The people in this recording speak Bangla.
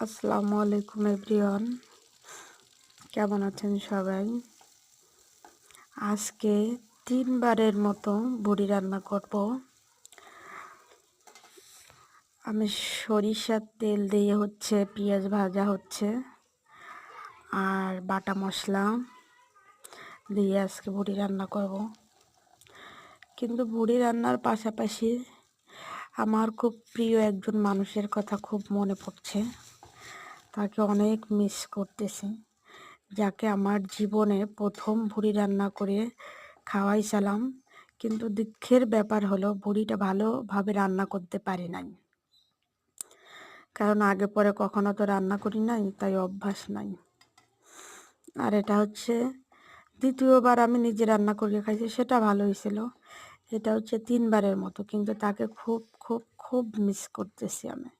আসসালামু আলাইকুম এভরিওয়ান, কেমন আছেন সবাই? আজকে 3বারের মতো বড়ি রান্না করব। আমি সরিষার তেল দিয়ে পেঁয়াজ ভাজা হচ্ছে আর বাটা মশলা দিয়ে আজকে বড়ি রান্না করব। কিন্তু বড়ি রান্নার পাশাপাশি আমার খুব প্রিয় একজন মানুষের কথা খুব মনে পড়ছে। তাকে অনেক মিস করতেছি, যাকে আমার জীবনে প্রথম বড়ি রান্না করে খাওয়াইছিলাম। কিন্তু দুঃখের ব্যাপার হলো বড়িটা ভালোভাবে রান্না করতে পারি নাই, কারণ আগে পরে কখনো তো রান্না করি নাই, তাই অভ্যাস নাই। আর এটা হচ্ছে দ্বিতীয়বার আমি নিজে রান্না করে খাইছি, সেটা ভালো হয়েছিল। এটা হচ্ছে 3বারের মতো, কিন্তু তাকে খুব খুব খুব মিস করতেছি আমি।